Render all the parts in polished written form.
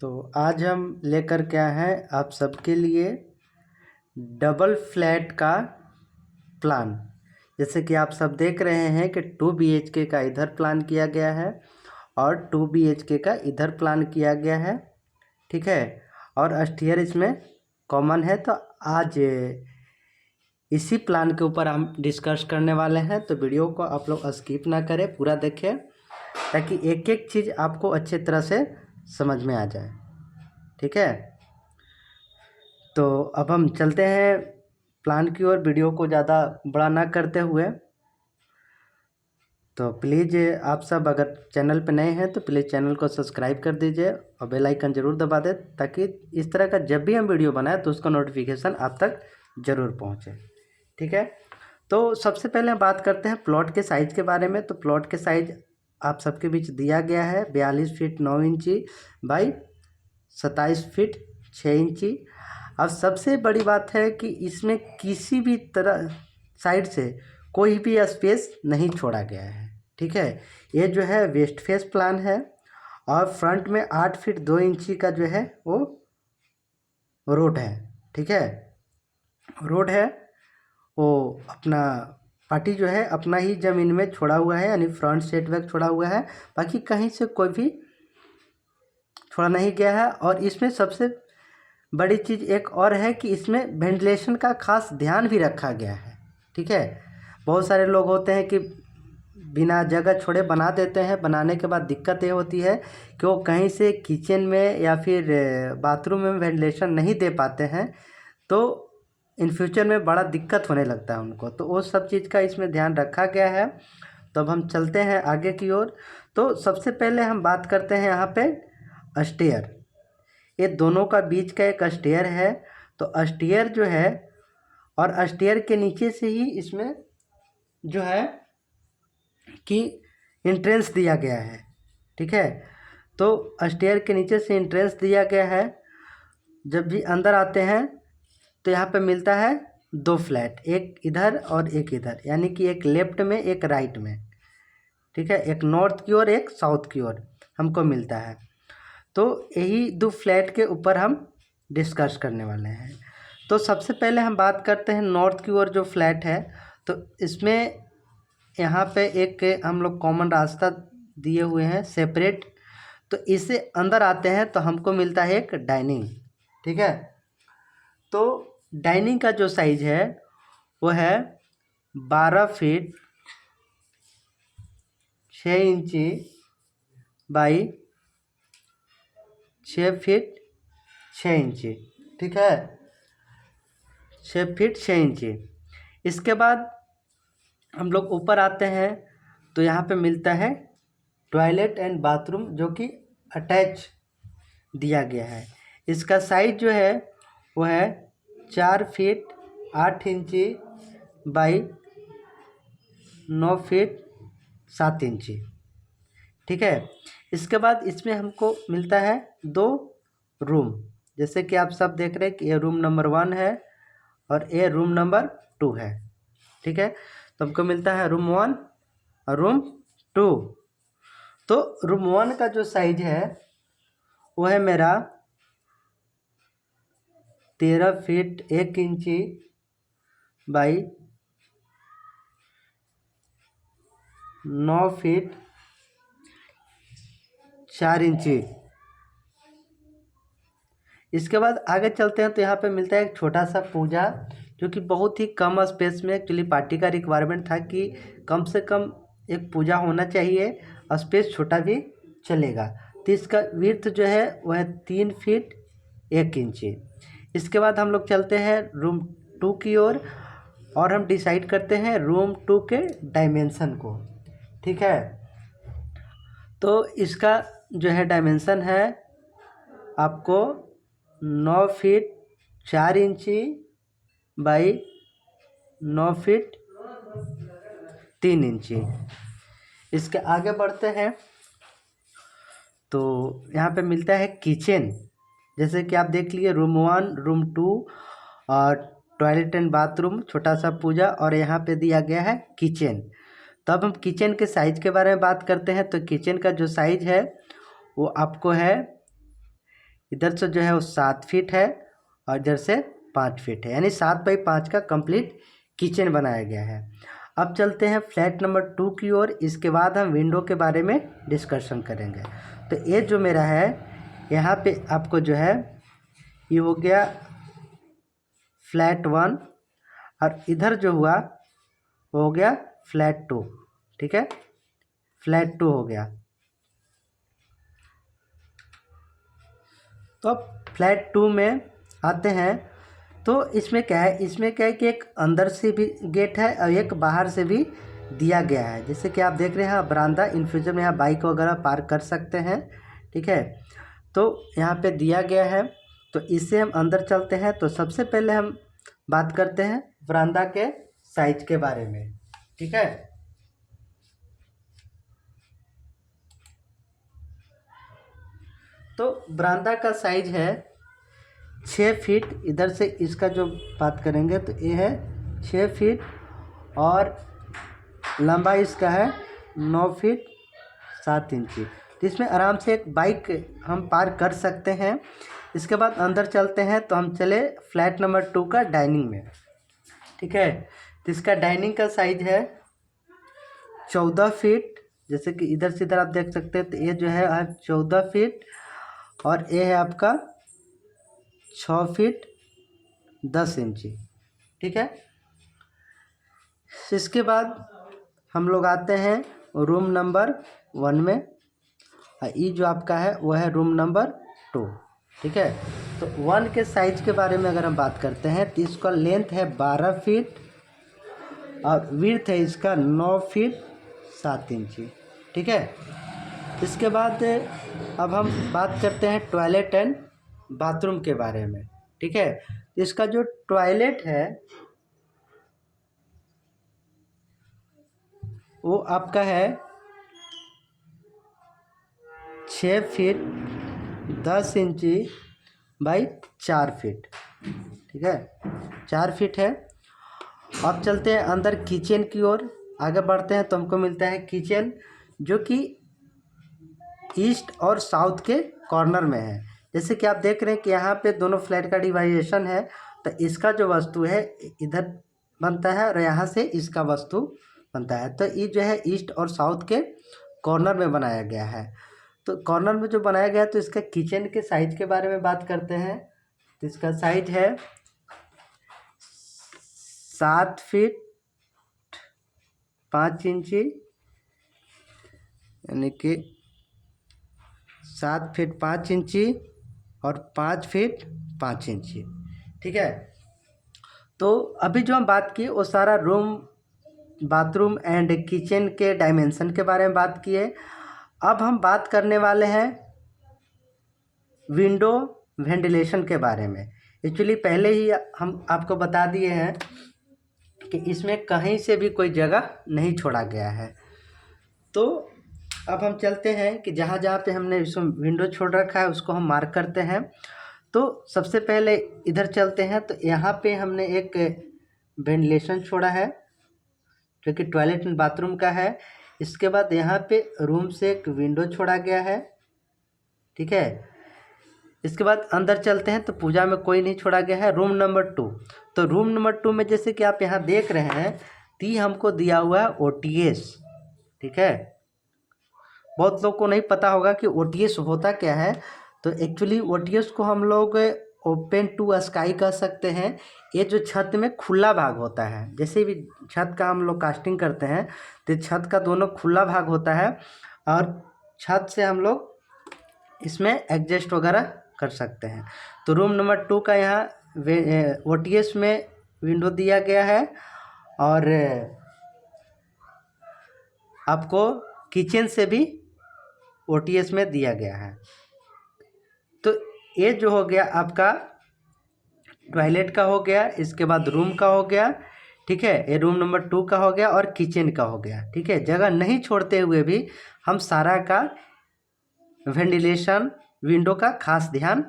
तो आज हम लेकर के आए हैं आप सबके लिए डबल फ्लैट का प्लान। जैसे कि आप सब देख रहे हैं कि 2 BHK का इधर प्लान किया गया है और 2 BHK का इधर प्लान किया गया है, ठीक है। और अस्टियर इसमें कॉमन है। तो आज इसी प्लान के ऊपर हम डिस्कस करने वाले हैं। तो वीडियो को आप लोग स्किप ना करें, पूरा देखें ताकि एक एक चीज़ आपको अच्छे तरह से समझ में आ जाए, ठीक है। तो अब हम चलते हैं प्लान की ओर, वीडियो को ज़्यादा बड़ा ना करते हुए। तो प्लीज़ आप सब अगर चैनल पर नए हैं तो प्लीज़ चैनल को सब्सक्राइब कर दीजिए और बेल आइकन ज़रूर दबा दें ताकि इस तरह का जब भी हम वीडियो बनाएं तो उसका नोटिफिकेशन आप तक ज़रूर पहुंचे, ठीक है। तो सबसे पहले हम बात करते हैं प्लॉट के साइज़ के बारे में। तो प्लॉट के साइज़ आप सबके बीच दिया गया है 42 फीट 9 इंची बाई 27 फीट 6 इंची। अब सबसे बड़ी बात है कि इसमें किसी भी तरह साइड से कोई भी स्पेस नहीं छोड़ा गया है, ठीक है। ये जो है वेस्ट फेस प्लान है और फ्रंट में 8 फीट 2 इंची का जो है वो रोड है, ठीक है। रोड है वो अपना पार्टी जो है अपना ही ज़मीन में छोड़ा हुआ है, यानी फ्रंट सेटबैक छोड़ा हुआ है, बाकी कहीं से कोई भी छोड़ा नहीं गया है। और इसमें सबसे बड़ी चीज़ एक और है कि इसमें वेंटिलेशन का खास ध्यान भी रखा गया है, ठीक है। बहुत सारे लोग होते हैं कि बिना जगह छोड़े बना देते हैं, बनाने के बाद दिक्कत ये होती है कि वो कहीं से किचन में या फिर बाथरूम में वेंटिलेशन नहीं दे पाते हैं, तो इन फ्यूचर में बड़ा दिक्कत होने लगता है उनको। तो वो सब चीज़ का इसमें ध्यान रखा गया है। तो अब हम चलते हैं आगे की ओर। तो सबसे पहले हम बात करते हैं यहाँ पे अस्टेयर। ये दोनों का बीच का एक अस्टेयर है। तो अस्टेयर जो है और अस्टेयर के नीचे से ही इसमें जो है कि एंट्रेंस दिया गया है, ठीक है। तो अस्टेयर के नीचे से एंट्रेंस दिया गया है। जब भी अंदर आते हैं तो यहाँ पे मिलता है 2 फ्लैट, एक इधर और एक इधर, यानी कि एक लेफ्ट में एक राइट में, ठीक है। एक नॉर्थ की ओर एक साउथ की ओर हमको मिलता है। तो यही 2 फ्लैट के ऊपर हम डिस्कस करने वाले हैं। तो सबसे पहले हम बात करते हैं नॉर्थ की ओर जो फ्लैट है। तो इसमें यहाँ पे एक हम लोग कॉमन रास्ता दिए हुए हैं सेपरेट। तो इससे अंदर आते हैं तो हमको मिलता है एक डाइनिंग, ठीक है। तो डाइनिंग का जो साइज है वो है 12 फीट 6 इंची बाई 6 फीट 6 इंची, ठीक है। 6 फीट 6 इंची। इसके बाद हम लोग ऊपर आते हैं तो यहाँ पे मिलता है टॉयलेट एंड बाथरूम जो कि अटैच दिया गया है। इसका साइज जो है वो है 4 फीट 8 इंची बाई 9 फीट 7 इंची, ठीक है। इसके बाद इसमें हमको मिलता है 2 रूम। जैसे कि आप सब देख रहे हैं कि ये रूम नंबर 1 है और ये रूम नंबर 2 है, ठीक है। तो हमको मिलता है रूम 1 और रूम 2। तो रूम 1 का जो साइज है वो है मेरा 13 फीट 1 इंची बाई 9 फीट 4 इंची। इसके बाद आगे चलते हैं तो यहाँ पे मिलता है एक छोटा सा पूजा, जो कि बहुत ही कम स्पेस में, एक्चुअली पार्टी का रिक्वायरमेंट था कि कम से कम एक पूजा होना चाहिए, स्पेस छोटा भी चलेगा। तो इसका विड्थ जो है वह है 3 फीट 1 इंची। इसके बाद हम लोग चलते हैं रूम 2 की ओर और हम डिसाइड करते हैं रूम 2 के डायमेंशन को, ठीक है। तो इसका जो है डायमेंशन है आपको 9 फीट 4 इंची बाई 9 फीट 3 इंची। इसके आगे बढ़ते हैं तो यहाँ पे मिलता है किचन। जैसे कि आप देख लिए रूम 1 रूम 2 और टॉयलेट एंड बाथरूम, छोटा सा पूजा, और यहाँ पे दिया गया है किचन। तो अब हम किचन के साइज़ के बारे में बात करते हैं। तो किचन का जो साइज़ है वो आपको है इधर से जो है वो 7 फीट है और इधर से 5 फीट है, यानी 7x5 का कंप्लीट किचन बनाया गया है। अब चलते हैं फ्लैट नंबर 2 की ओर। इसके बाद हम विंडो के बारे में डिस्कशन करेंगे। तो ये जो मेरा है यहाँ पे आपको जो है ये हो गया फ्लैट 1 और इधर जो हुआ वो हो गया फ्लैट 2। ठीक है, फ्लैट 2 हो गया। तो अब फ्लैट 2 में आते हैं। तो इसमें क्या है, कि एक अंदर से भी गेट है और एक बाहर से भी दिया गया है। जैसे कि आप देख रहे हैं बरामदा, इन फ्यूचर में यहाँ बाइक वगैरह पार्क कर सकते हैं। ठीक है, तो यहाँ पे दिया गया है। तो इससे हम अंदर चलते हैं। तो सबसे पहले हम बात करते हैं बरामदा के साइज के बारे में। ठीक है, तो बरामदा का साइज है 6 फीट। इधर से इसका जो बात करेंगे तो ये है 6 फीट और लंबाई इसका है 9 फीट 7 इंची। तो इसमें आराम से एक बाइक हम पार्क कर सकते हैं। इसके बाद अंदर चलते हैं। तो हम चले फ्लैट नंबर 2 का डाइनिंग में। ठीक है, तो इसका डाइनिंग का साइज है 14 फीट। जैसे कि इधर से इधर आप देख सकते हैं। तो ये जो है 14 फीट और ये है आपका 6 फीट 10 इंची। ठीक है, इसके बाद हम लोग आते हैं रूम नंबर 1 में। ये जो आपका है वो है रूम नंबर 2। ठीक है, तो 1 के साइज के बारे में अगर हम बात करते हैं तो इसका लेंथ है 12 फीट और विड्थ है इसका 9 फीट 7 इंची। ठीक है, इसके बाद अब हम बात करते हैं टॉयलेट एंड बाथरूम के बारे में। ठीक है, इसका जो टॉयलेट है वो आपका है 6 फीट 10 इंची बाई 4 फीट। ठीक है, 4 फीट है। अब चलते हैं अंदर किचन की ओर। आगे बढ़ते हैं तो हमको मिलता है किचन, जो कि ईस्ट और साउथ के कॉर्नर में है। जैसे कि आप देख रहे हैं कि यहाँ पे दोनों फ्लैट का डिवाइडेशन है। तो इसका जो वस्तु है इधर बनता है और यहाँ से इसका वस्तु बनता है। तो ये जो है ईस्ट और साउथ के कॉर्नर में बनाया गया है। तो कॉर्नर में जो बनाया गया है तो इसका किचन के साइज के बारे में बात करते हैं। तो इसका साइज है 7 फीट 5 इंची, यानी कि 7 फीट 5 इंची और 5 फीट 5 इंची। ठीक है, तो अभी जो हम बात की वो सारा रूम बाथरूम एंड किचन के डायमेंशन के बारे में बात किए। अब हम बात करने वाले हैं विंडो वेंटिलेशन के बारे में। एक्चुअली पहले ही हम आपको बता दिए हैं कि इसमें कहीं से भी कोई जगह नहीं छोड़ा गया है। तो अब हम चलते हैं कि जहाँ जहाँ पे हमने इसमें विंडो छोड़ रखा है उसको हम मार्क करते हैं। तो सबसे पहले इधर चलते हैं। तो यहाँ पे हमने एक वेंटिलेशन छोड़ा है जो कि टॉयलेट एंड बाथरूम का है। इसके बाद यहाँ पे रूम से एक विंडो छोड़ा गया है। ठीक है, इसके बाद अंदर चलते हैं। तो पूजा में कोई नहीं छोड़ा गया है। Room number 2। तो रूम नंबर 2 में जैसे कि आप यहाँ देख रहे हैं ती हमको दिया हुआ है OTS। ठीक है, बहुत लोग को नहीं पता होगा कि OTS होता क्या है। तो एक्चुअली OTS को हम लोग ओपन टू स्काई कह सकते हैं। ये जो छत में खुला भाग होता है, जैसे भी छत का हम लोग कास्टिंग करते हैं तो छत का दोनों खुला भाग होता है और छत से हम लोग इसमें एडजस्ट वगैरह कर सकते हैं। तो रूम नंबर 2 का यहाँ OTS में विंडो दिया गया है और आपको किचन से भी OTS में दिया गया है। तो ये जो हो गया आपका टॉयलेट का हो गया, इसके बाद रूम का हो गया। ठीक है, ये रूम नंबर 2 का हो गया और किचन का हो गया। ठीक है, जगह नहीं छोड़ते हुए भी हम सारा का वेंटिलेशन विंडो का खास ध्यान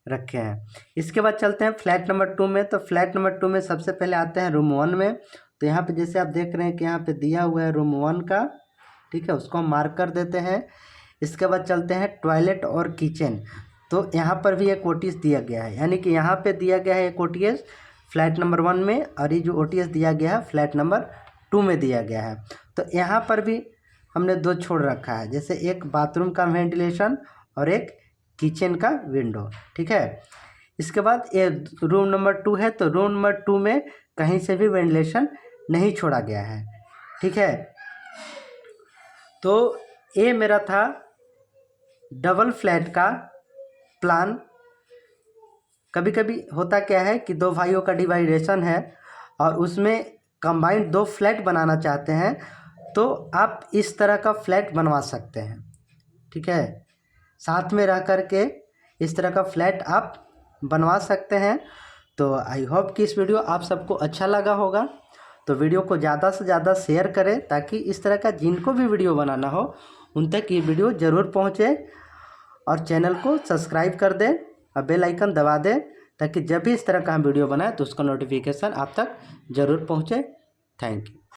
रखे हैं। इसके बाद चलते हैं फ्लैट नंबर 2 में। तो फ्लैट नंबर 2 में सबसे पहले आते हैं रूम 1 में। तो यहाँ पे जैसे आप देख रहे हैं कि यहाँ पे दिया हुआ है रूम 1 का। ठीक है, उसको हम मार्क कर देते हैं। इसके बाद चलते हैं टॉयलेट और किचन। तो यहाँ पर भी एक OTS दिया गया है, यानी कि यहाँ पे दिया गया है एक OTS फ्लैट नंबर 1 में, और ये जो OTS दिया गया है फ्लैट नंबर 2 में दिया गया है। तो यहाँ पर भी हमने 2 छोड़ रखा है, जैसे एक बाथरूम का वेंटिलेशन और एक किचन का विंडो, ठीक है। इसके बाद ये रूम नंबर 2 है, तो रूम नंबर 2 में कहीं से भी वेंटिलेशन नहीं छोड़ा गया है, ठीक है। तो ये मेरा था डबल फ्लैट का प्लान। कभी कभी होता क्या है कि 2 भाइयों का डिवाइडेशन है और उसमें कंबाइंड 2 फ्लैट बनाना चाहते हैं, तो आप इस तरह का फ्लैट बनवा सकते हैं, ठीक है। साथ में रह कर के इस तरह का फ्लैट आप बनवा सकते हैं। तो आई होप कि इस वीडियो आप सबको अच्छा लगा होगा। तो वीडियो को ज़्यादा से ज़्यादा शेयर करें, ताकि इस तरह का जिनको भी वीडियो बनाना हो उन तक ये वीडियो ज़रूर पहुँचे, और चैनल को सब्सक्राइब कर दें और बेल आइकन दबा दें, ताकि जब भी इस तरह का हम वीडियो बनाएं तो उसका नोटिफिकेशन आप तक ज़रूर पहुँचे। Thank you.